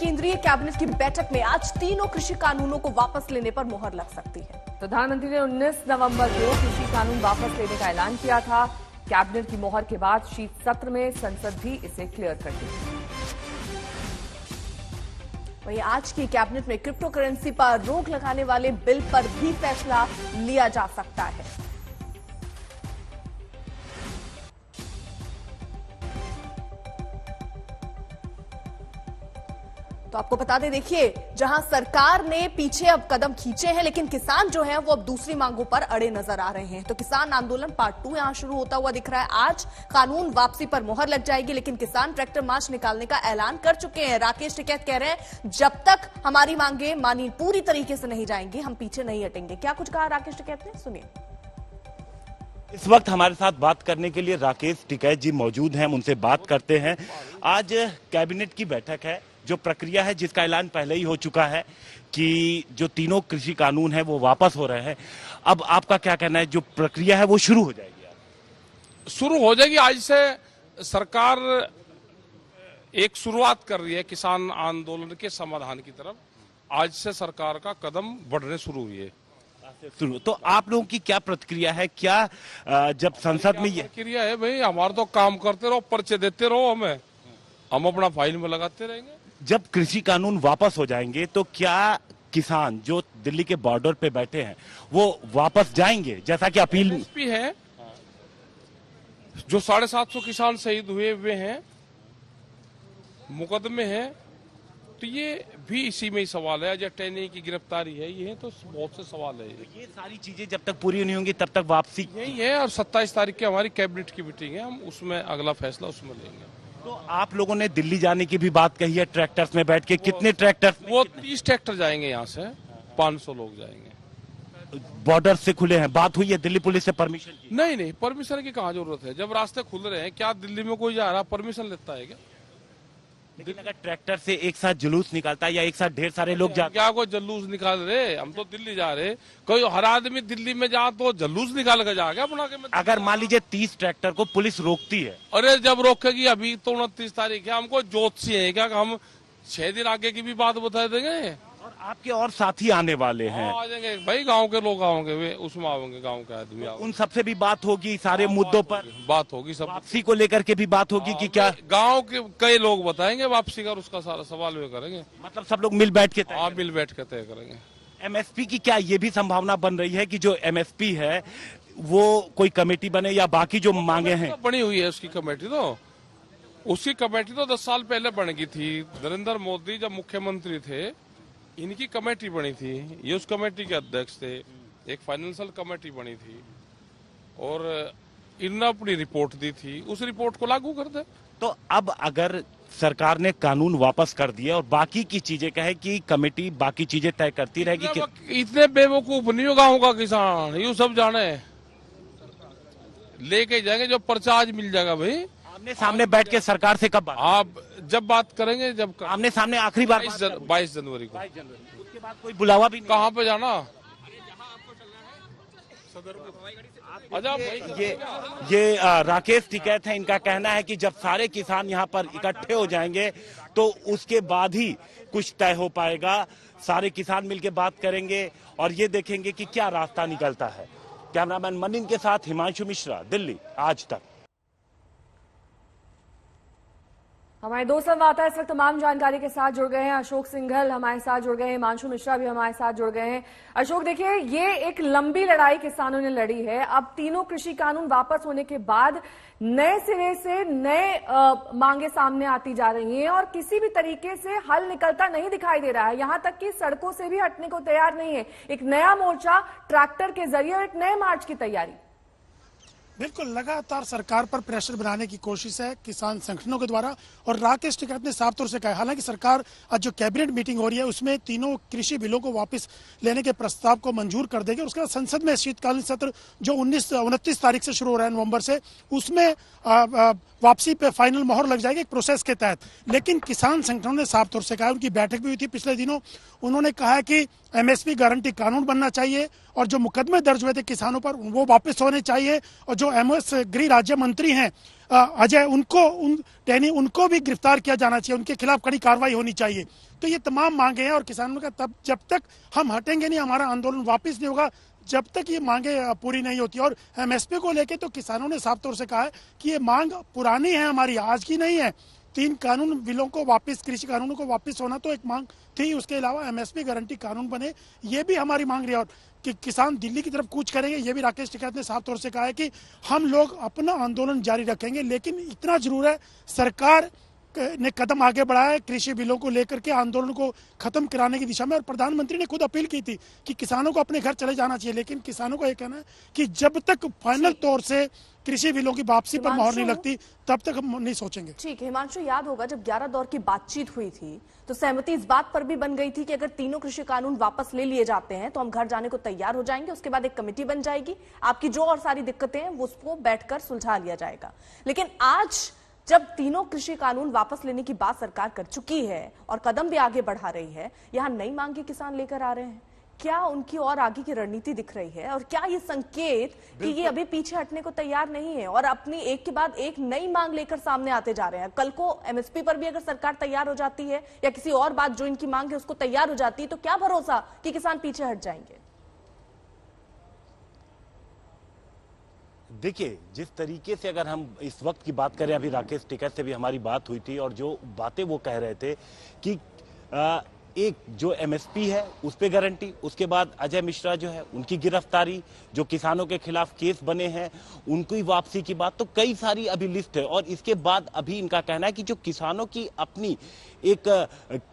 केंद्रीय कैबिनेट की बैठक में आज तीनों कृषि कानूनों को वापस लेने पर मुहर लग सकती है। प्रधानमंत्री ने 19 नवंबर को कृषि कानून वापस लेने का ऐलान किया था। कैबिनेट की मोहर के बाद शीत सत्र में संसद भी इसे क्लियर कर देगी। वहीं आज की कैबिनेट में क्रिप्टो करेंसी पर रोक लगाने वाले बिल पर भी फैसला लिया जा सकता है। तो आपको बता दें, देखिए, जहां सरकार ने पीछे अब कदम खींचे हैं, लेकिन किसान जो हैं वो अब दूसरी मांगों पर अड़े नजर आ रहे हैं। तो किसान आंदोलन पार्ट 2 यहां शुरू होता हुआ दिख रहा है। आज कानून वापसी पर मुहर लग जाएगी, लेकिन किसान ट्रैक्टर मार्च निकालने का ऐलान कर चुके हैं। राकेश टिकैत कह रहे हैं, जब तक हमारी मांगे मानी पूरी तरीके से नहीं जाएंगी, हम पीछे नहीं हटेंगे। क्या कुछ कहा राकेश टिकैत ने, सुनिए। इस वक्त हमारे साथ बात करने के लिए राकेश टिकैत जी मौजूद हैं, हम उनसे बात करते हैं। आज कैबिनेट की बैठक है, जो प्रक्रिया है जिसका ऐलान पहले ही हो चुका है कि जो तीनों कृषि कानून है वो वापस हो रहे हैं। अब आपका क्या कहना है, जो प्रक्रिया है वो शुरू हो जाएगी? शुरू हो जाएगी। आज से सरकार एक शुरुआत कर रही है किसान आंदोलन के समाधान की तरफ। आज से सरकार का कदम बढ़ने शुरू हुई है। तो आप लोगों की क्या प्रतिक्रिया है? क्या जब संसद में ये प्रक्रिया है भाई, हमारा तो काम करते रहो, पर्चे देते रहो, हम अपना फाइल में लगाते रहेंगे। जब कृषि कानून वापस हो जाएंगे तो क्या किसान जो दिल्ली के बॉर्डर पे बैठे हैं वो वापस जाएंगे, जैसा कि अपील भी है? जो 750 किसान शहीद हुए हैं, मुकदमे हैं, तो ये भी इसी में ही सवाल है। अजय टैनी की गिरफ्तारी है, ये तो बहुत से सवाल है। ये सारी चीजें जब तक पूरी नहीं होंगी तब तक वापसी यही है। और 27 तारीख की हमारी कैबिनेट की मीटिंग है, हम उसमें अगला फैसला उसमें लेंगे। तो आप लोगों ने दिल्ली जाने की भी बात कही है, ट्रैक्टर्स में बैठ के। कितने ट्रैक्टर? वो 30 ट्रैक्टर जाएंगे यहाँ से, 500 लोग जाएंगे। बॉर्डर से खुले हैं, बात हुई है दिल्ली पुलिस से परमिशन की? नहीं, परमिशन की कहाँ जरूरत है? जब रास्ते खुल रहे हैं, क्या दिल्ली में कोई जा रहा परमिशन लेता है क्या? लेकिन अगर ट्रैक्टर से एक साथ जुलूस निकालता है या एक साथ ढेर सारे लोग जाते, क्या कोई जुलूस निकाल रहे? हम तो दिल्ली जा रहे। कोई हर आदमी दिल्ली में जा तो जुलूस निकाल कर जाएगा अपना के। अगर मान लीजिए 30 ट्रैक्टर को पुलिस रोकती है? अरे जब रोकेगी, अभी तो 29 तारीख है, हमको ज्योतिषी है क्या? हम 6 दिन आगे की भी बात बता देंगे। और आपके और साथी आने वाले हैं? आ जाएंगे भाई, गांव के लोग आओगे, वे उसमें आओगे, गांव के आदमी आओगे। उन सबसे भी बात होगी, सारे मुद्दों पर बात होगी, सब वापसी को लेकर के भी बात होगी कि क्या गांव के कई लोग बताएंगे वापसी का, उसका सारा सवाल वे करेंगे। मतलब सब लोग मिल बैठ के मिल बैठ के तय करेंगे। एमएसपी की क्या ये भी संभावना बन रही है कि जो एमएसपी है वो कोई कमेटी बने, या बाकी जो मांगे हैं? बनी हुई है उसकी कमेटी। तो उसकी कमेटी तो 10 साल पहले बन गई थी। नरेंद्र मोदी जब मुख्यमंत्री थे, इनकी कमेटी बनी थी, ये उस कमेटी के अध्यक्ष थे। एक फाइनेंशियल कमेटी बनी थी और इन्होंने अपनी रिपोर्ट दी थी, उस रिपोर्ट को लागू कर दे। तो अब अगर सरकार ने कानून वापस कर दिया और बाकी की चीजें कहे कि कमेटी बाकी चीजें तय करती रहेगी कि इतने बेवकूफ नहीं हो गाँव का किसान, यू सब जाने लेके जाएंगे। जो पर्चा आज मिल जाएगा भाई, आमने सामने बैठ के सरकार से कब बात? आप जब बात करेंगे, जब आमने सामने आखिरी बार 22 जनवरी को। उसके बाद कोई बुलावा भी नहीं? कहाँ पे जाना? ये राकेश टिकैत है, इनका कहना है कि जब सारे किसान यहाँ पर इकट्ठे हो जाएंगे तो उसके बाद ही कुछ तय हो पाएगा। सारे किसान मिलकर बात करेंगे और ये देखेंगे कि क्या रास्ता निकलता है। कैमरामैन मनिन के साथ हिमांशु मिश्रा, दिल्ली आज तक। हमारे दो संवाददाता इस वक्त तमाम जानकारी के साथ जुड़ गए हैं। अशोक सिंघल हमारे साथ जुड़ गए हैं, हिमांशु मिश्रा भी हमारे साथ जुड़ गए हैं। अशोक, देखिए, ये एक लंबी लड़ाई किसानों ने लड़ी है। अब तीनों कृषि कानून वापस होने के बाद नए सिरे से नए मांगे सामने आती जा रही हैं और किसी भी तरीके से हल निकलता नहीं दिखाई दे रहा है। यहां तक कि सड़कों से भी हटने को तैयार नहीं है। एक नया मोर्चा ट्रैक्टर के जरिए और एक नए मार्च की तैयारी। बिल्कुल, लगातार सरकार पर प्रेशर बनाने की कोशिश है किसान संगठनों के द्वारा। और राकेश टिकैत ने साफ तौर से कहा, हालांकि सरकार आज जो कैबिनेट मीटिंग हो रही है उसमें तीनों कृषि बिलों को वापस लेने के प्रस्ताव को मंजूर कर देगी। उसके बाद संसद में शीतकालीन सत्र जो 29 तारीख से शुरू हो रहा है नवंबर से, उसमें वापसी पे फाइनल मोहर लग जाएगी एक प्रोसेस के तहत। लेकिन किसान संगठनों ने साफ तौर से कहा, उनकी बैठक भी हुई थी पिछले दिनों, उन्होंने कहा कि एमएसपी गारंटी कानून बनना चाहिए और जो मुकदमे दर्ज हुए थे किसानों पर वो वापस होने चाहिए और जो जो एमएस गृह राज्य मंत्री हैं अजय, उनको भी गिरफ्तार किया जाना चाहिए, उनके खिलाफ कड़ी कार्रवाई होनी चाहिए। तो ये तमाम मांगे हैं और किसानों का तब जब तक हम हटेंगे नहीं, हमारा आंदोलन वापस नहीं होगा जब तक ये मांगे पूरी नहीं होती। और एमएसपी को लेके तो किसानों ने साफ तौर से कहा है कि ये मांग पुरानी है, हमारी आज की नहीं है। 3 कानून बिलों को वापस, कृषि कानूनों को वापस होना तो एक मांग थी, उसके अलावा एमएसपी गारंटी कानून बने, ये भी हमारी मांग रही है। और कि किसान दिल्ली की तरफ कूच करेंगे, ये भी राकेश टिकैत ने साफ तौर से कहा है कि हम लोग अपना आंदोलन जारी रखेंगे। लेकिन इतना जरूर है, सरकार ने कदम आगे बढ़ाया है कृषि बिलों को लेकर के आंदोलन को खत्म कराने की दिशा में। और प्रधानमंत्री ने खुद अपील की थी कि किसानों को अपने घर चले जाना चाहिए। लेकिन किसानों का ये कहना है कि जब तक फाइनल तौर से कृषि बिलों की वापसी पर मोहर नहीं लगती तब तक हम नहीं सोचेंगे। ठीक है हिमांशु, याद होगा जब 11 दौर की बातचीत हुई थी तो सहमति इस बात पर भी बन गई थी कि अगर तीनों कृषि कानून वापस ले लिए जाते हैं तो हम घर जाने को तैयार हो जाएंगे। उसके बाद एक कमेटी बन जाएगी, आपकी जो और सारी दिक्कतें हैं वो उसको बैठकर सुलझा लिया जाएगा। लेकिन आज जब तीनों कृषि कानून वापस लेने की बात सरकार कर चुकी है और कदम भी आगे बढ़ा रही है, यहां नई मांगे किसान लेकर आ रहे हैं, क्या उनकी और आगे की रणनीति दिख रही है? और क्या ये संकेत कि ये अभी पीछे हटने को तैयार नहीं है और अपनी एक के बाद एक नई मांग लेकर सामने आते जा रहे हैं? कल को एमएसपी पर भी अगर सरकार तैयार हो जाती है या किसी और बात जो इनकी मांग है उसको तैयार हो जाती है, तो क्या भरोसा कि किसान पीछे हट जाएंगे? देखिए, जिस तरीके से अगर हम इस वक्त की बात करें, अभी राकेश टिकैत से भी हमारी बात हुई थी और जो बातें वो कह रहे थे कि एक जो एमएसपी है उस पे गारंटी, उसके बाद अजय मिश्रा जो है उनकी गिरफ्तारी, जो किसानों के खिलाफ केस बने हैं उनकी वापसी की बात, तो कई सारी अभी लिस्ट है। और इसके बाद अभी इनका कहना है कि जो किसानों की अपनी एक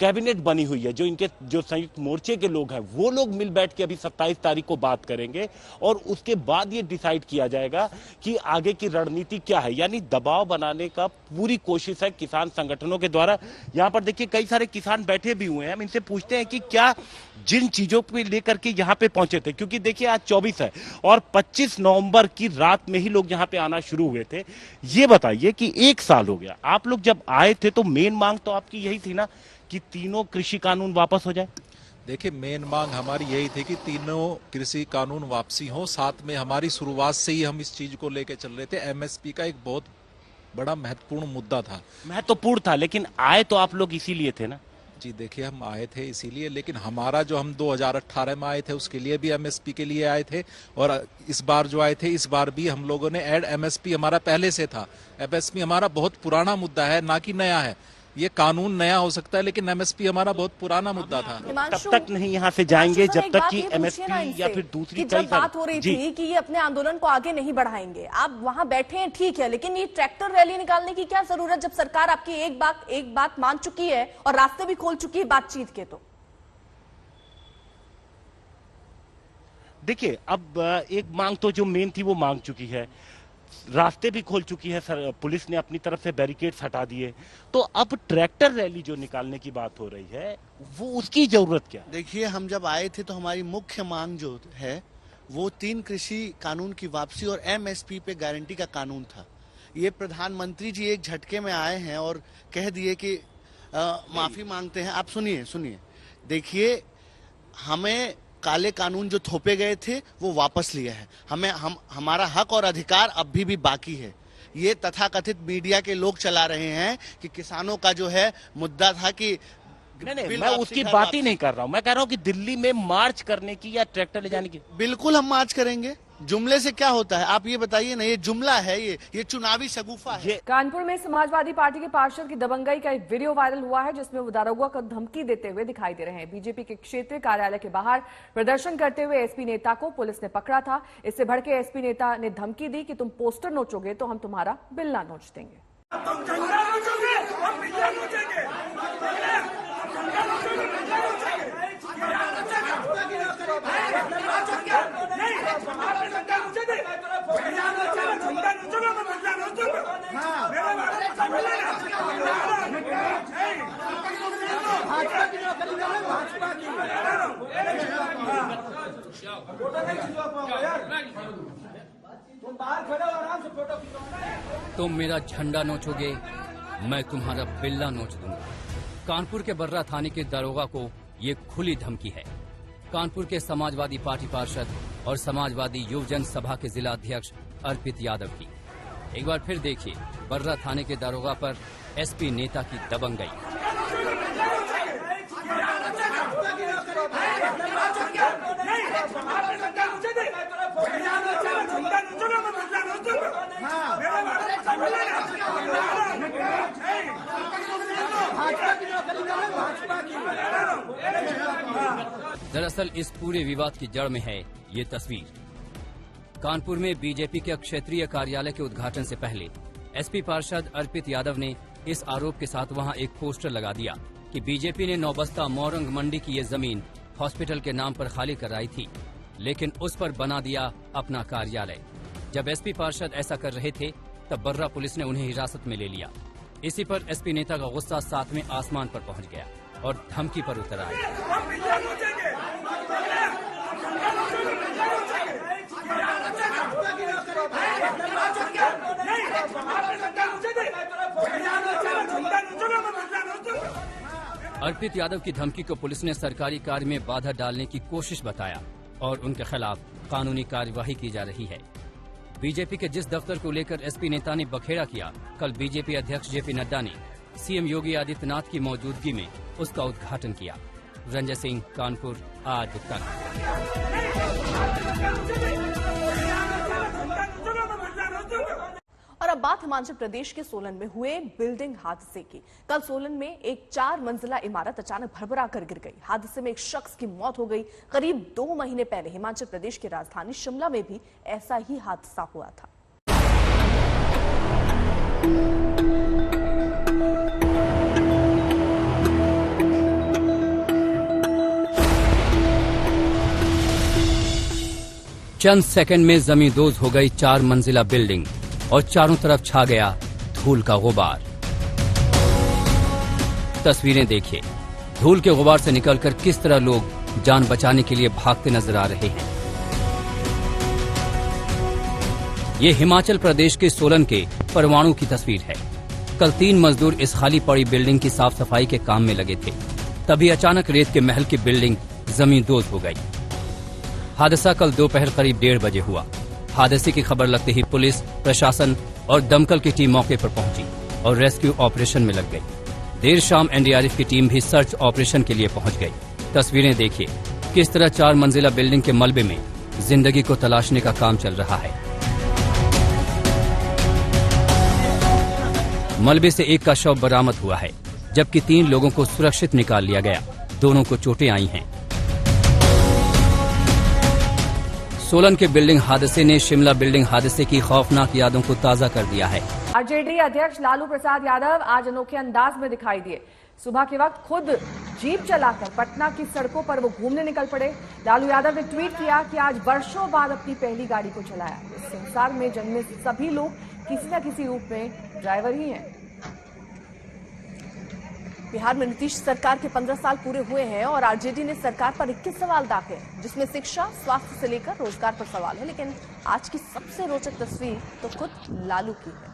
कैबिनेट बनी हुई है, जो इनके जो संयुक्त मोर्चे के लोग हैं वो लोग मिल बैठ के अभी 27 तारीख को बात करेंगे और उसके बाद ये डिसाइड किया जाएगा कि आगे की रणनीति क्या है। यानी दबाव बनाने का पूरी कोशिश है किसान संगठनों के द्वारा। यहाँ पर देखिए कई सारे किसान बैठे भी हुए हैं, हम इनसे पूछते हैं कि क्या जिन चीजों पे लेकर के यहाँ पे पहुंचे थे, क्योंकि देखिए आज 24 है और 25 नवंबर की रात में ही लोग यहाँ पे आना शुरू हुए थे। ये बताइए कि 1 साल हो गया, आप लोग जब आए थे तो मेन मांग तो आपकी यही थी ना कि तीनों कृषि कानून वापस हो जाए? देखिए, मेन मांग हमारी यही थी कि तीनों कृषि कानून वापसी हो। साथ में हमारी शुरुआत से ही हम इस चीज को लेकर चल रहे थे। एमएसपी का एक बहुत बड़ा महत्वपूर्ण मुद्दा था। महत्वपूर्ण था, लेकिन आए तो आप लोग इसीलिए थे ना? जी देखिए, हम आए थे इसीलिए, लेकिन हमारा जो हम 2018 में आए थे उसके लिए भी एमएसपी के लिए आए थे और इस बार जो आए थे इस बार भी हम लोगों ने ऐड एमएसपी हमारा पहले से था। एमएसपी हमारा बहुत पुराना मुद्दा है, ना कि नया है। ये कानून नया हो सकता है लेकिन एमएसपी हमारा बहुत पुराना मुद्दा था। तब तक नहीं यहाँ से जाएंगे जब तक कि एमएसपी या फिर दूसरी जब बात हो रही थी कि ये अपने आंदोलन को आगे नहीं बढ़ाएंगे, आप वहां बैठे हैं ठीक है, लेकिन ये ट्रैक्टर रैली निकालने की क्या जरूरत जब सरकार आपकी एक बात मान चुकी है और रास्ते भी खोल चुकी है बातचीत के? तो देखिए, अब एक मांग तो जो मेन थी वो मांग चुकी है, रास्ते भी खोल चुकी है, पुलिस ने अपनी तरफ से बैरिकेड्स हटा दिए, तो अब ट्रैक्टर रैली जो निकालने की बात हो रही है वो उसकी जरूरत क्या? देखिए, हम जब आए थे तो हमारी मुख्य मांग जो है वो 3 कृषि कानून की वापसी और एमएसपी पे गारंटी का कानून था। ये प्रधानमंत्री जी एक झटके में आए हैं और कह दिए कि माफी मांगते हैं। आप सुनिए, देखिए, हमें काले कानून जो थोपे गए थे वो वापस लिए हैं। हमारा हक और अधिकार अब भी बाकी है। ये तथाकथित मीडिया के लोग चला रहे हैं कि किसानों का जो है मुद्दा था कि नहीं, मैं उसकी बात ही नहीं कर रहा हूं। मैं कह रहा हूं कि दिल्ली में मार्च करने की या ट्रैक्टर ले जाने की। बिल्कुल हम मार्च करेंगे। जुमले से क्या होता है आप ये बताइए ना, ये जुमला है, ये चुनावी शगुफा है। कानपुर में समाजवादी पार्टी के पार्षद की दबंगई का एक वीडियो वायरल हुआ है जिसमें वो दारोगा को धमकी देते हुए दिखाई दे रहे हैं। बीजेपी के क्षेत्रीय कार्यालय के बाहर प्रदर्शन करते हुए एसपी नेता को पुलिस ने पकड़ा था। इससे भड़के एसपी नेता ने धमकी दी कि तुम पोस्टर नोचोगे तो हम तुम्हारा बिल्ला नोच देंगे। तुम मेरा झंडा नोचोगे, मैं तुम्हारा बिल्ला नोच दूंगा। कानपुर के बर्रा थाने के दरोगा को ये खुली धमकी है। कानपुर के समाजवादी पार्टी पार्षद और समाजवादी युवजन सभा के जिला अध्यक्ष अर्पित यादव की। एक बार फिर देखिए बर्रा थाने के दारोगा पर एसपी नेता की दबंगई। दरअसल इस पूरे विवाद की जड़ में है ये तस्वीर। कानपुर में बीजेपी के क्षेत्रीय कार्यालय के उद्घाटन से पहले एसपी पार्षद अर्पित यादव ने इस आरोप के साथ वहां एक पोस्टर लगा दिया कि बीजेपी ने नौबस्ता मोरंग मंडी की ये जमीन हॉस्पिटल के नाम पर खाली कराई थी, लेकिन उस पर बना दिया अपना कार्यालय। जब एसपी पार्षद ऐसा कर रहे थे तब बर्रा पुलिस ने उन्हें हिरासत में ले लिया। इसी पर एसपी नेता का गुस्सा 7वें आसमान पर पहुंच गया और धमकी पर उतर आया। अर्पित यादव की धमकी को पुलिस ने सरकारी कार्य में बाधा डालने की कोशिश बताया और उनके खिलाफ कानूनी कार्यवाही की जा रही है। बीजेपी के जिस दफ्तर को लेकर एसपी नेता ने बखेड़ा किया, कल बीजेपी अध्यक्ष जेपी नड्डा ने सीएम योगी आदित्यनाथ की मौजूदगी में उसका उद्घाटन किया। रंजय सिंह, कानपुर, आज तक। और अब बात हिमाचल प्रदेश के सोलन में हुए बिल्डिंग हादसे की। कल सोलन में एक 4 मंजिला इमारत अचानक भरभरा कर गिर गई। हादसे में एक शख्स की मौत हो गई। करीब 2 महीने पहले हिमाचल प्रदेश की राजधानी शिमला में भी ऐसा ही हादसा हुआ था। चंद सेकंड में जमींदोज हो गई 4 मंजिला बिल्डिंग और चारों तरफ छा गया धूल का गुबार। तस्वीरें देखिए, धूल के गुबार से निकलकर किस तरह लोग जान बचाने के लिए भागते नजर आ रहे हैं। ये हिमाचल प्रदेश के सोलन के परवाणु की तस्वीर है। कल 3 मजदूर इस खाली पड़ी बिल्डिंग की साफ सफाई के काम में लगे थे, तभी अचानक रेत के महल की बिल्डिंग जमींदोज हो गई। हादसा कल दोपहर करीब 1:30 बजे हुआ। हादसे की खबर लगते ही पुलिस, प्रशासन और दमकल की टीम मौके पर पहुंची और रेस्क्यू ऑपरेशन में लग गई। देर शाम एनडीआरएफ की टीम भी सर्च ऑपरेशन के लिए पहुंच गई। तस्वीरें देखिए, किस तरह 4 मंजिला बिल्डिंग के मलबे में जिंदगी को तलाशने का काम चल रहा है। मलबे से एक का शव बरामद हुआ है, जबकि 3 लोगों को सुरक्षित निकाल लिया गया। दोनों को चोटें आई हैं। सोलन के बिल्डिंग हादसे ने शिमला बिल्डिंग हादसे की खौफनाक यादों को ताजा कर दिया है। आरजेडी अध्यक्ष लालू प्रसाद यादव आज अनोखे अंदाज में दिखाई दिए। सुबह के वक्त खुद जीप चलाकर पटना की सड़कों पर वो घूमने निकल पड़े। लालू यादव ने ट्वीट किया कि आज वर्षों बाद अपनी पहली गाड़ी को चलाया। इस संसार में जन्मे सभी लोग किसी न किसी रूप में ड्राइवर ही हैं। बिहार में नीतीश सरकार के 15 साल पूरे हुए हैं और आरजेडी ने सरकार पर 21 सवाल दागे, जिसमें शिक्षा, स्वास्थ्य से लेकर रोजगार पर सवाल है। लेकिन आज की सबसे रोचक तस्वीर तो खुद लालू की है।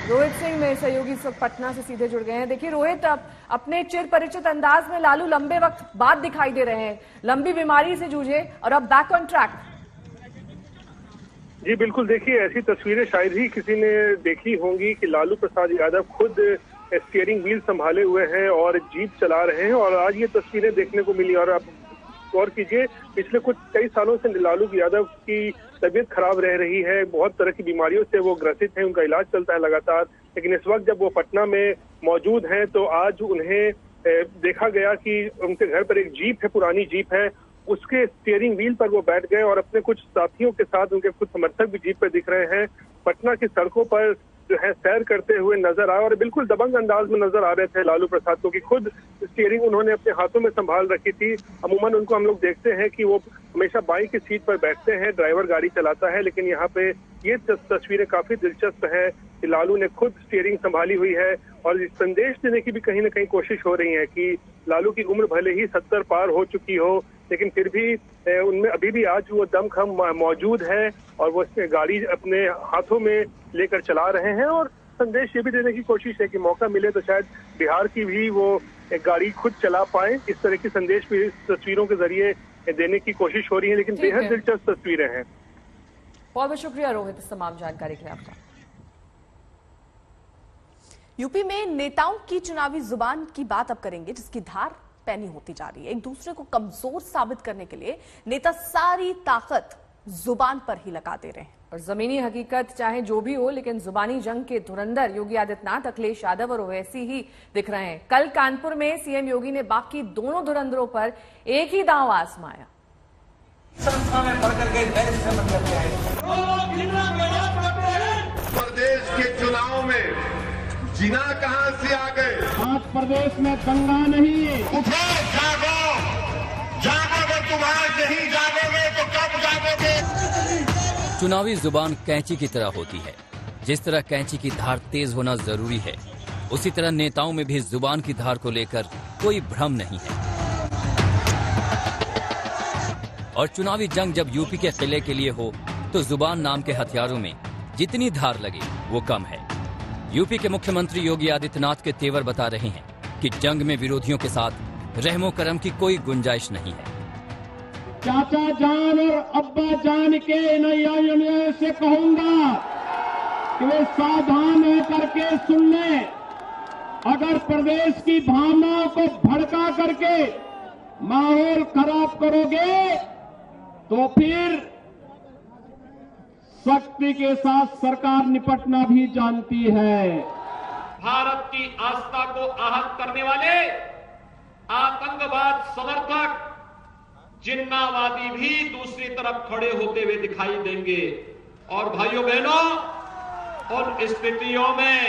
रोहित सिंह मेरे सहयोगी इस वक्त पटना से सीधे जुड़ गए हैं। देखिए रोहित, अब अपने चिर परिचित अंदाज में लालू लंबे वक्त बाद दिखाई दे रहे हैं। लंबी बीमारी से जूझे और अब बैक ऑन ट्रैक। जी बिल्कुल, देखिए ऐसी तस्वीरें शायद ही किसी ने देखी होंगी कि लालू प्रसाद यादव खुद स्टीयरिंग व्हील संभाले हुए हैं और जीप चला रहे हैं और आज ये तस्वीरें देखने को मिली। और आप गौर कीजिए, पिछले कई सालों से लालू यादव की तबीयत खराब रह रही है, बहुत तरह की बीमारियों से वो ग्रसित हैं, उनका इलाज चलता है लगातार। लेकिन इस वक्त जब वो पटना में मौजूद हैं तो आज उन्हें देखा गया कि उनके घर पर एक जीप है, पुरानी जीप है, उसके स्टीयरिंग व्हील पर वो बैठ गए और अपने कुछ साथियों के साथ, उनके कुछ समर्थक भी जीप पर दिख रहे हैं, पटना की सड़कों पर जो है सैर करते हुए नजर आए और बिल्कुल दबंग अंदाज में नजर आ रहे थे लालू प्रसाद को कि खुद स्टीयरिंग उन्होंने अपने हाथों में संभाल रखी थी। अमूमन उनको हम लोग देखते हैं कि वो हमेशा बाइक की सीट पर बैठते हैं, ड्राइवर गाड़ी चलाता है, लेकिन यहाँ पे ये तस्वीरें काफी दिलचस्प है कि लालू ने खुद स्टीयरिंग संभाली हुई है और इस संदेश देने की भी कहीं ना कहीं कोशिश हो रही है कि लालू की उम्र भले ही 70 पार हो चुकी हो, लेकिन फिर भी उनमें अभी भी आज वो दमखम मौजूद है और वो गाड़ी अपने हाथों में लेकर चला रहे हैं। और संदेश ये भी देने की कोशिश है कि मौका मिले तो शायद बिहार की भी वो गाड़ी खुद चला पाए, इस तरह के संदेश भी इस तस्वीरों के जरिए देने की कोशिश हो रही है। लेकिन बेहद दिलचस्प तस्वीरें हैं। बहुत बहुत शुक्रिया रोहित इस तमाम जानकारी के लिए आपका। यूपी में नेताओं की चुनावी जुबान की बात अब करेंगे, जिसकी धार पैनी होती जा रही है। एक दूसरे को कमजोर साबित करने के लिए नेता सारी ताकत जुबान पर ही लगा दे रहे हैं। और जमीनी हकीकत चाहे जो भी हो, लेकिन जुबानी जंग के धुरंधर योगी आदित्यनाथ, अखिलेश यादव और ओवैसी ही दिख रहे हैं। कल कानपुर में सीएम योगी ने बाकी दोनों धुरंधरों पर एक ही दांव आजमाया। संस्था में पढ़कर के प्रदेश के चुनाव में जिना कहां से आ गए? आज प्रदेश में दंगा नहीं है। उठो, जागो, जागोगे, तुम्हारे नहीं जागोगे तो कब जागोगे? चुनावी जुबान कैंची की तरह होती है। जिस तरह कैंची की धार तेज होना जरूरी है, उसी तरह नेताओं में भी जुबान की धार को लेकर कोई भ्रम नहीं है। और चुनावी जंग जब यूपी के किले के लिए हो, तो जुबान नाम के हथियारों में जितनी धार लगे वो कम है। यूपी के मुख्यमंत्री योगी आदित्यनाथ के तेवर बता रहे हैं कि जंग में विरोधियों के साथ रहमो करम की कोई गुंजाइश नहीं है। चाचा जान और अब्बा जान के नैया से कहूंगा कि वे सावधान होकर के सुन लें। अगर प्रदेश की भावनाओं को भड़का करके माहौल खराब करोगे तो फिर शक्ति के साथ सरकार निपटना भी जानती है। भारत की आस्था को आहत करने वाले आतंकवाद समर्थक जिन्नावादी भी दूसरी तरफ खड़े होते हुए दिखाई देंगे। और भाइयों बहनों, उन स्थितियों में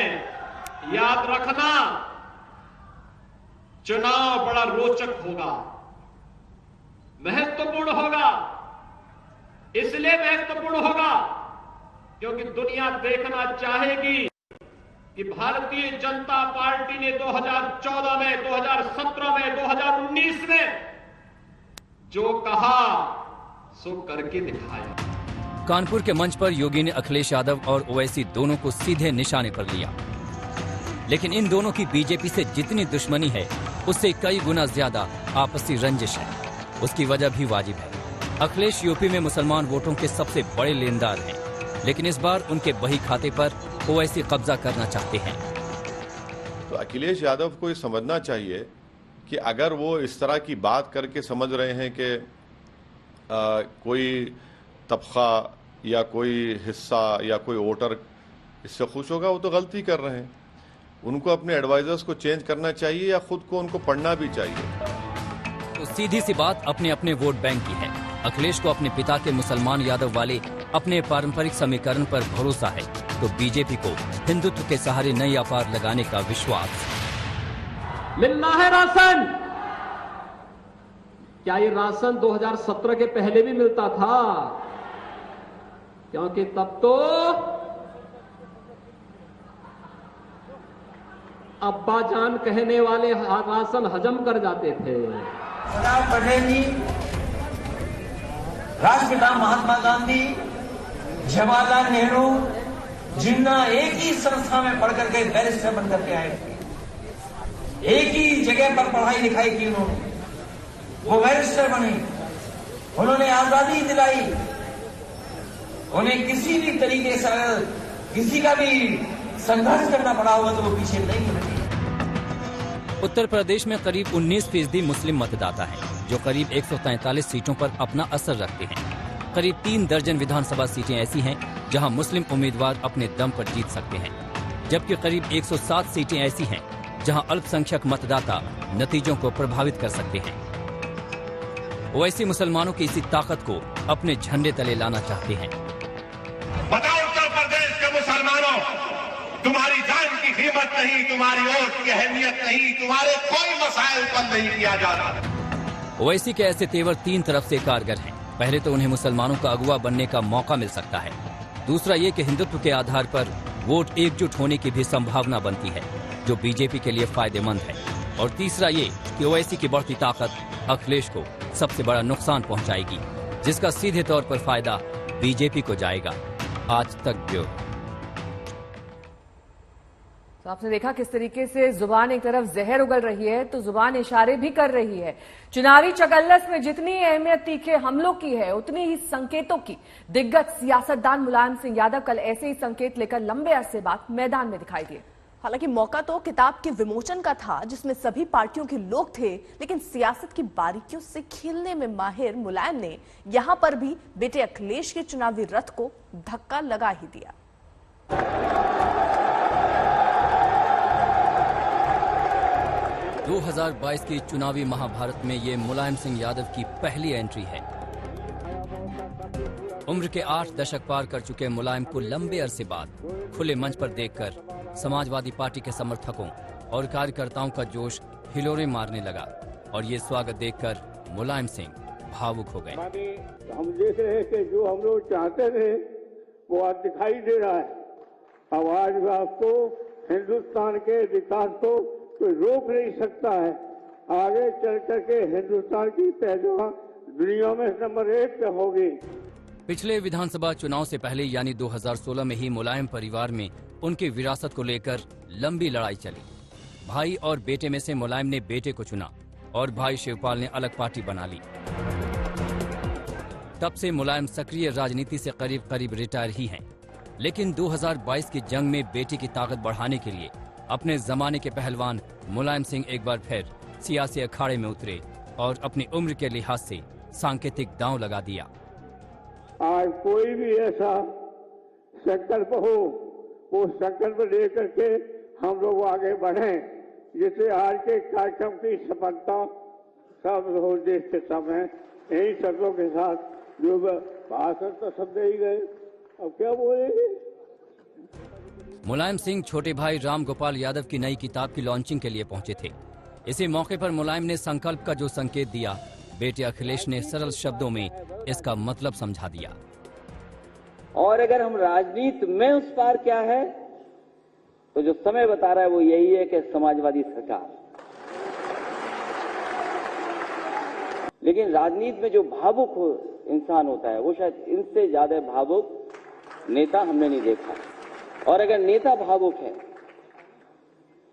याद रखना, चुनाव बड़ा रोचक होगा, महत्वपूर्ण होगा। इसलिए महत्वपूर्ण होगा क्योंकि दुनिया देखना चाहेगी कि भारतीय जनता पार्टी ने 2014 में, 2017 में, 2019 में जो कहा सो करके दिखाया। कानपुर के मंच पर योगी ने अखिलेश यादव और ओवैसी दोनों को सीधे निशाने पर लिया। लेकिन इन दोनों की बीजेपी से जितनी दुश्मनी है, उससे कई गुना ज्यादा आपसी रंजिश है। उसकी वजह भी वाजिब है। अखिलेश यूपी में मुसलमान वोटों के सबसे बड़े लेनदार हैं, लेकिन इस बार उनके बही खाते पर ओवैसी कब्जा करना चाहते हैं। तो अखिलेश यादव को ये समझना चाहिए कि अगर वो इस तरह की बात करके समझ रहे हैं कि कोई तबका या कोई हिस्सा या कोई वोटर इससे खुश होगा, वो तो गलती कर रहे हैं। उनको अपने एडवाइजर्स को चेंज करना चाहिए या खुद को उनको पढ़ना भी चाहिए। तो सीधी सी बात अपने अपने वोट बैंक की है। अखिलेश को अपने पिता के मुसलमान यादव वाले अपने पारंपरिक समीकरण पर भरोसा है, तो बीजेपी को हिंदुत्व के सहारे नई अपार लगाने का विश्वास। मिलना है राशन। क्या ये राशन 2017 के पहले भी मिलता था? क्योंकि तब तो अब्बा जान कहने वाले राशन हजम कर जाते थे। सरदार पटेल जी, राष्ट्रपिता महात्मा गांधी, जवाहरलाल नेहरू, जिन्ना एक ही संस्था में पढ़ करके बैरिस्टर बन करके आए थे। एक ही जगह पर पढ़ाई लिखाई की उन्होंने, वो बैरिस्टर बने। उन्होंने आजादी दिलाई। उन्हें किसी भी तरीके से किसी का भी संघर्ष करना पड़ा होगा तो वो पीछे नहीं हटे। उत्तर प्रदेश में करीब 19% मुस्लिम मतदाता हैं, जो करीब 143 सीटों पर अपना असर रखते हैं। करीब 3 दर्जन विधानसभा सीटें ऐसी हैं जहां मुस्लिम उम्मीदवार अपने दम पर जीत सकते हैं, जबकि करीब 107 सीटें ऐसी हैं जहां अल्पसंख्यक मतदाता नतीजों को प्रभावित कर सकते हैं। ओवैसी मुसलमानों की इसी ताकत को अपने झंडे तले लाना चाहते हैं। बताओ उत्तर प्रदेश के मुसलमानों, तुम्हारी जान की कीमत नहीं, तुम्हारी वोट की अहमियत नहीं, तुम्हारे कोई मसाइल पर नहीं किया जाता। ओवैसी के ऐसे तेवर 3 तरफ से कारगर हैं। पहले तो उन्हें मुसलमानों का अगुवा बनने का मौका मिल सकता है। दूसरा ये कि हिंदुत्व के आधार पर वोट एकजुट होने की भी संभावना बनती है, जो बीजेपी के लिए फायदेमंद है। और तीसरा ये कि ओवैसी की बढ़ती ताकत अखिलेश को सबसे बड़ा नुकसान पहुंचाएगी, जिसका सीधे तौर पर फायदा बीजेपी को जाएगा। आज तक ब्यूरो। तो आपने देखा किस तरीके से जुबान एक तरफ जहर उगल रही है तो जुबान इशारे भी कर रही है। चुनावी चकल्लस में जितनी अहमियत तीखे हमलों की है उतनी ही संकेतों की दिग्गज सियासतदान मुलायम सिंह यादव कल ऐसे ही संकेत लेकर लंबे अरसे बाद मैदान में दिखाई दिए। हालांकि मौका तो किताब के विमोचन का था जिसमें सभी पार्टियों के लोग थे, लेकिन सियासत की बारीकियों से खेलने में माहिर मुलायम ने यहां पर भी बेटे अखिलेश के चुनावी रथ को धक्का लगा ही दिया। 2022 की चुनावी महाभारत में ये मुलायम सिंह यादव की पहली एंट्री है। उम्र के 8 दशक पार कर चुके मुलायम को लंबे अरसे बाद खुले मंच पर देखकर समाजवादी पार्टी के समर्थकों और कार्यकर्ताओं का जोश हिलोरे मारने लगा और ये स्वागत देखकर मुलायम सिंह भावुक हो गए। हम देख रहे हैं कि जो हम लोग चाहते थे वो आज दिखाई दे रहा है। अब आज आपको हिंदुस्तान के विकास को कोई रोक नहीं सकता है। आगे चल करके हिंदुस्तान की पहचान दुनिया में नंबर 1 पे होगी। पिछले विधानसभा चुनाव से पहले यानी 2016 में ही मुलायम परिवार में उनकी विरासत को लेकर लंबी लड़ाई चली। भाई और बेटे में से मुलायम ने बेटे को चुना और भाई शिवपाल ने अलग पार्टी बना ली। तब से मुलायम सक्रिय राजनीति से करीब करीब रिटायर ही हैं। लेकिन 2022 की जंग में बेटी की ताकत बढ़ाने के लिए अपने जमाने के पहलवान मुलायम सिंह एक बार फिर सियासी अखाड़े में उतरे और अपनी उम्र के लिहाज से सांकेतिक दांव लगा दिया। आज कोई भी ऐसा संकल्प हो, वो संकल्प लेकर के हम लोग आगे बढ़ें, जिससे आज के कार्यक्रम की सफलता सब हो देश के सामने। यही शब्दों के साथ जो भाषण तो सब दे ही गए, अब क्या बोलेंगे। मुलायम सिंह छोटे भाई राम गोपाल यादव की नई किताब की लॉन्चिंग के लिए पहुंचे थे। इसी मौके पर मुलायम ने संकल्प का जो संकेत दिया, बेटे अखिलेश ने सरल शब्दों में इसका मतलब समझा दिया। और अगर हम राजनीति में उस पार क्या है तो जो समय बता रहा है वो यही है कि समाजवादी सरकार। लेकिन राजनीति में जो भावुक इंसान होता है वो शायद इनसे ज्यादा भावुक नेता हमने नहीं देखा। और अगर नेता भावुक है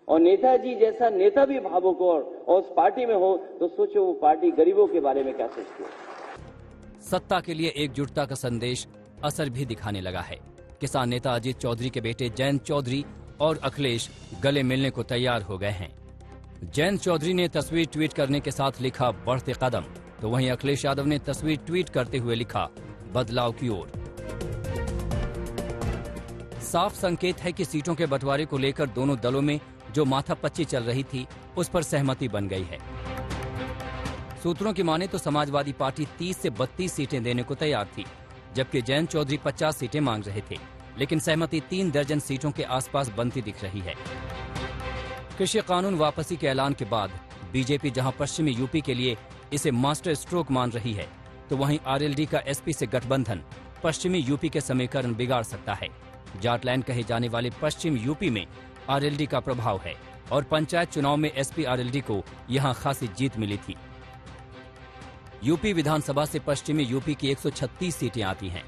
और नेताजी जैसा नेता भी भावुक हो और उस पार्टी में हो तो सोचो वो पार्टी गरीबों के बारे में क्या सोचती है। सत्ता के लिए एकजुटता का संदेश असर भी दिखाने लगा है। किसान नेता अजीत चौधरी के बेटे जयंत चौधरी और अखिलेश गले मिलने को तैयार हो गए हैं। जयंत चौधरी ने तस्वीर ट्वीट करने के साथ लिखा बढ़ते कदम, तो वहीं अखिलेश यादव ने तस्वीर ट्वीट करते हुए लिखा बदलाव की ओर। साफ संकेत है कि सीटों के बंटवारे को लेकर दोनों दलों में जो माथापच्ची चल रही थी उस पर सहमति बन गई है। सूत्रों की माने तो समाजवादी पार्टी 30 से 32 सीटें देने को तैयार थी, जबकि जयंत चौधरी 50 सीटें मांग रहे थे, लेकिन सहमति 3 दर्जन सीटों के आसपास बनती दिख रही है। कृषि कानून वापसी के ऐलान के बाद बीजेपी जहां पश्चिमी यूपी के लिए इसे मास्टर स्ट्रोक मान रही है, तो वहीं आरएलडी का एसपी से गठबंधन पश्चिमी यूपी के समीकरण बिगाड़ सकता है। जाटलैंड कहे जाने वाले पश्चिम यूपी में आरएलडी का प्रभाव है और पंचायत चुनाव में एसपी आरएलडी को यहां खासी जीत मिली थी। यूपी विधानसभा से पश्चिमी यूपी की 136 सीटें आती हैं।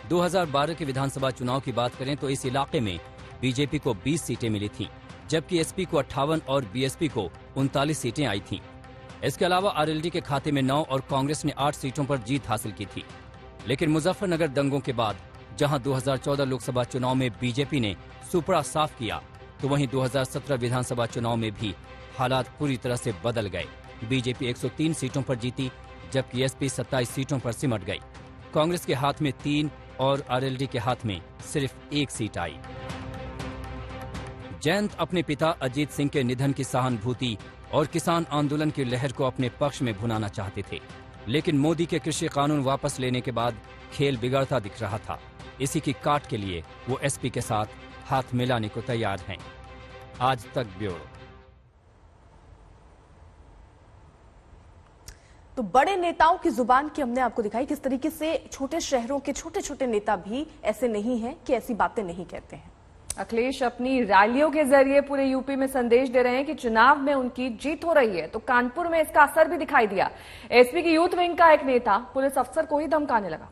2012 के विधानसभा चुनाव की बात करें तो इस इलाके में बीजेपी को 20 सीटें मिली थीं, जबकि एसपी को 58 और बीएसपी को 39 सीटें आई थीं। इसके अलावा आरएलडी के खाते में 9 और कांग्रेस ने 8 सीटों पर जीत हासिल की थी। लेकिन मुजफ्फरनगर दंगों के बाद जहां 2014 लोकसभा चुनाव में बीजेपी ने सुपड़ा साफ किया, तो वहीं 2017 विधानसभा चुनाव में भी हालात पूरी तरह से बदल गए। बीजेपी 103 सीटों पर जीती, जबकि एसपी 27 सीटों पर सिमट गई। कांग्रेस के हाथ में 3 और आरएलडी के हाथ में सिर्फ 1 सीट आई। जयंत अपने पिता अजीत सिंह के निधन की सहानुभूति और किसान आंदोलन की लहर को अपने पक्ष में भुनाना चाहते थे, लेकिन मोदी के कृषि कानून वापस लेने के बाद खेल बिगड़ता दिख रहा था। इसी की काट के लिए वो एसपी के साथ हाथ मिलाने को तैयार हैं। आज तक ब्यूरो। तो बड़े नेताओं की जुबान की हमने आपको दिखाई किस तरीके से छोटे शहरों के छोटे छोटे नेता भी ऐसे नहीं हैं कि ऐसी बातें नहीं कहते हैं। अखिलेश अपनी रैलियों के जरिए पूरे यूपी में संदेश दे रहे हैं कि चुनाव में उनकी जीत हो रही है, तो कानपुर में इसका असर भी दिखाई दिया। एसपी की यूथ विंग का एक नेता पुलिस अफसर को ही धमकाने लगा।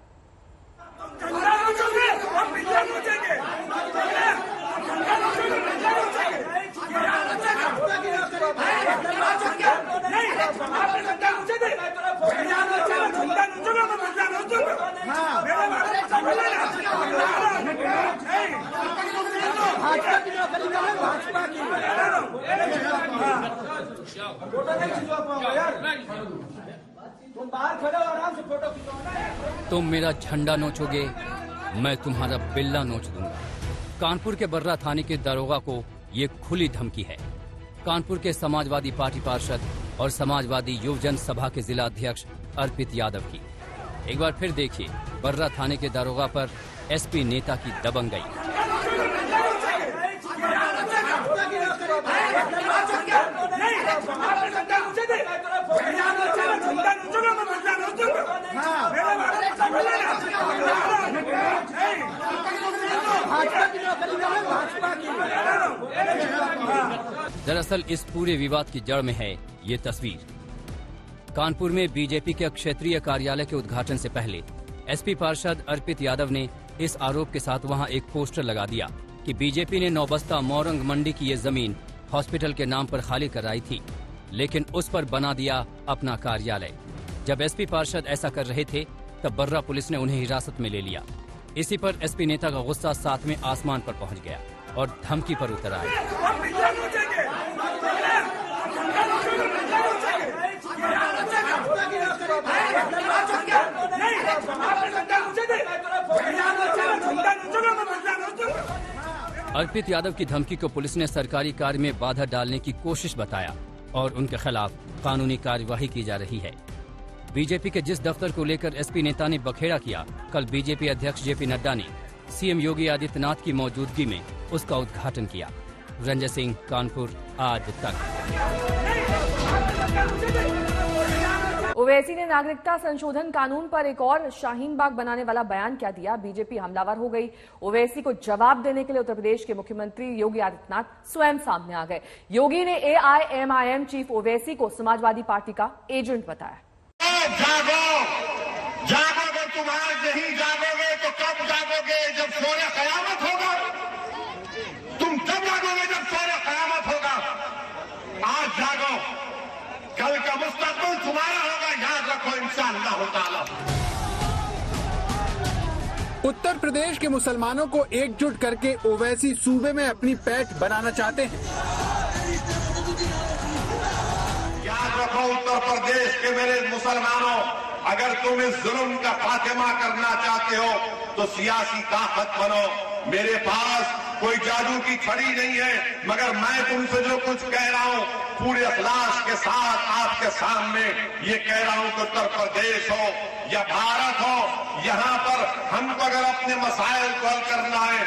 तुम मेरा झंडा नोचोगे, मैं तुम्हारा बिल्ला नोच दूंगा। कानपुर के बर्रा थाने के दरोगा को ये खुली धमकी है। कानपुर के समाजवादी पार्टी पार्षद और समाजवादी युवजन सभा के जिला अध्यक्ष अर्पित यादव की। एक बार फिर देखिए बर्रा थाने के दरोगा पर एसपी नेता की दबंगई। दरअसल इस पूरे विवाद की जड़ में है ये तस्वीर। कानपुर में बीजेपी के क्षेत्रीय कार्यालय के उद्घाटन से पहले एसपी पार्षद अर्पित यादव ने इस आरोप के साथ वहां एक पोस्टर लगा दिया कि बीजेपी ने नौबस्ता मोरंग मंडी की ये जमीन हॉस्पिटल के नाम पर खाली कराई थी, लेकिन उस पर बना दिया अपना कार्यालय। जब एसपी पार्षद ऐसा कर रहे थे तब बर्रा पुलिस ने उन्हें हिरासत में ले लिया। इसी पर एसपी नेता का गुस्सा सातवें आसमान पर पहुंच गया और धमकी पर उतर आया। अर्पित यादव की धमकी को पुलिस ने सरकारी कार्य में बाधा डालने की कोशिश बताया और उनके खिलाफ कानूनी कार्यवाही की जा रही है। बीजेपी के जिस दफ्तर को लेकर एसपी नेता ने बखेड़ा किया, कल बीजेपी अध्यक्ष जेपी नड्डा ने सीएम योगी आदित्यनाथ की मौजूदगी में उसका उद्घाटन किया। रंजय सिंह, कानपुर, आज तक। ओवैसी ने नागरिकता संशोधन कानून पर एक और शाहीन बाग बनाने वाला बयान क्या दिया? बीजेपी हमलावर हो गई। ओवैसी को जवाब देने के लिए उत्तर प्रदेश के मुख्यमंत्री योगी आदित्यनाथ स्वयं सामने आ गए। योगी ने एआईएमआईएम चीफ ओवैसी को समाजवादी पार्टी का एजेंट बताया। जागो, जागो, अगर तुम आज नहीं जागोगे तो कब जागोगे? जब सोरे कयामत होगा। तुम तब जागोगे जब सोरे कयामत होगा। आज जागो, कल का मुस्तकबिल तुम्हारा होगा, याद रखो इंशाअल्लाह ताला। उत्तर प्रदेश के मुसलमानों को एकजुट करके ओवैसी सूबे में अपनी पैठ बनाना चाहते हैं। याद रखो उत्तर प्रदेश के मेरे मुसलमानों, अगर तुम इस जुल्म का खात्मा करना चाहते हो तो सियासी ताकत बनो। मेरे पास कोई जादू की छड़ी नहीं है, मगर मैं तुमसे जो कुछ कह रहा हूं पूरे अखलास के साथ आपके सामने ये कह रहा हूं कि उत्तर प्रदेश हो या भारत हो, यहां पर हमको अगर अपने मसाइल को हल करना है,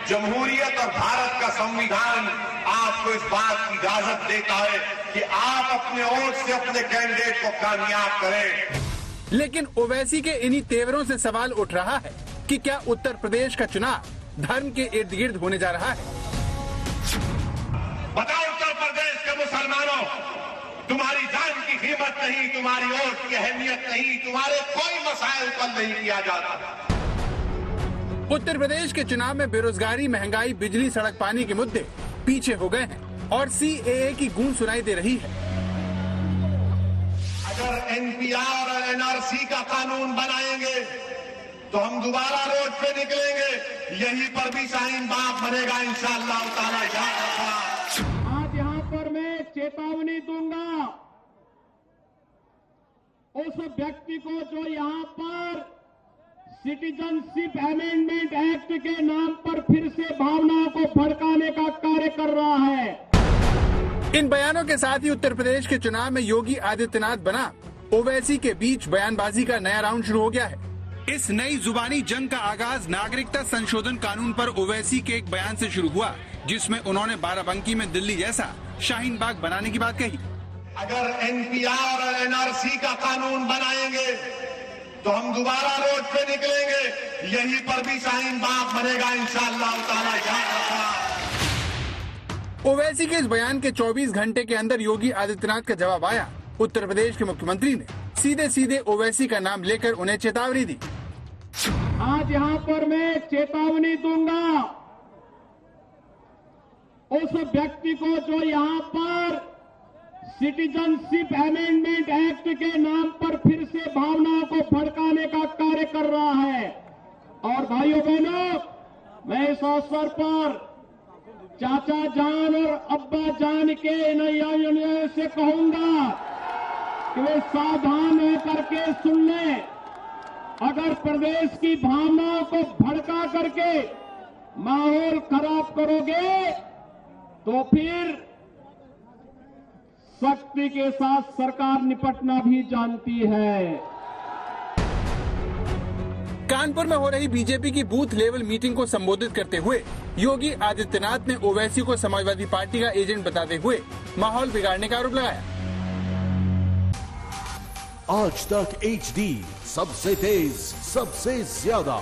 जमहूरियत और भारत का संविधान आपको इस बात की इजाजत देता है कि आप अपने वोट से अपने कैंडिडेट को कामयाब करें। लेकिन ओवैसी के इन्हीं तेवरों से सवाल उठ रहा है कि क्या उत्तर प्रदेश का चुनाव धर्म के इर्द गिर्द होने जा रहा है? बताओ उत्तर प्रदेश के मुसलमानों, तुम्हारी जान की कीमत नहीं, तुम्हारी वोट की अहमियत नहीं, तुम्हारे कोई मसाइल पर नहीं किया जाता। उत्तर प्रदेश के चुनाव में बेरोजगारी, महंगाई, बिजली, सड़क, पानी के मुद्दे पीछे हो गए हैं और सीएए की गूंज सुनाई दे रही है। अगर एनपीआर और एनआरसी का कानून बनाएंगे तो हम दोबारा रोड पे निकलेंगे, यहीं पर भी शाहीन बाग बनेगा इंशाअल्लाह ताला। याद रखना। आज यहाँ पर मैं चेतावनी दूंगा उस व्यक्ति को जो यहाँ पर सिटीजनशिप अमेंडमेंट एक्ट के नाम पर फिर से भावनाओं को भड़काने का कार्य कर रहा है। इन बयानों के साथ ही उत्तर प्रदेश के चुनाव में योगी आदित्यनाथ बना ओवैसी के बीच बयानबाजी का नया राउंड शुरू हो गया है। इस नई जुबानी जंग का आगाज नागरिकता संशोधन कानून पर ओवैसी के एक बयान से शुरू हुआ, जिसमें उन्होंने बाराबंकी में दिल्ली जैसा शाहीन बाग बनाने की बात कही। अगर एनपीआर और एनआरसी का कानून बनाएंगे तो हम दोबारा रोड पे निकलेंगे, यहीं पर भी शाहीन बाग बनेगा इंशाअल्लाह ताला। याद रखना। ओवैसी के इस बयान के 24 घंटे के अंदर योगी आदित्यनाथ का जवाब आया। उत्तर प्रदेश के मुख्यमंत्री ने सीधे सीधे ओवैसी का नाम लेकर उन्हें चेतावनी दी। आज यहाँ पर मैं चेतावनी दूंगा उस व्यक्ति को जो यहाँ पर सिटीजनशिप अमेंडमेंट एक्ट के नाम पर फिर से भावनाओं को भड़काने का कार्य कर रहा है। और भाइयों बहनों, मैं इस अवसर पर चाचा जान और अब्बा जान के इन युवाओं से कहूंगा कि वे सावधान होकर के सुन लें। अगर प्रदेश की भावनाओं को भड़का करके माहौल खराब करोगे तो फिर शक्ति के साथ सरकार निपटना भी जानती है। कानपुर में हो रही बीजेपी की बूथ लेवल मीटिंग को संबोधित करते हुए योगी आदित्यनाथ ने ओवैसी को समाजवादी पार्टी का एजेंट बताते हुए माहौल बिगाड़ने का आरोप लगाया। आज तक HD सबसे तेज सबसे ज्यादा।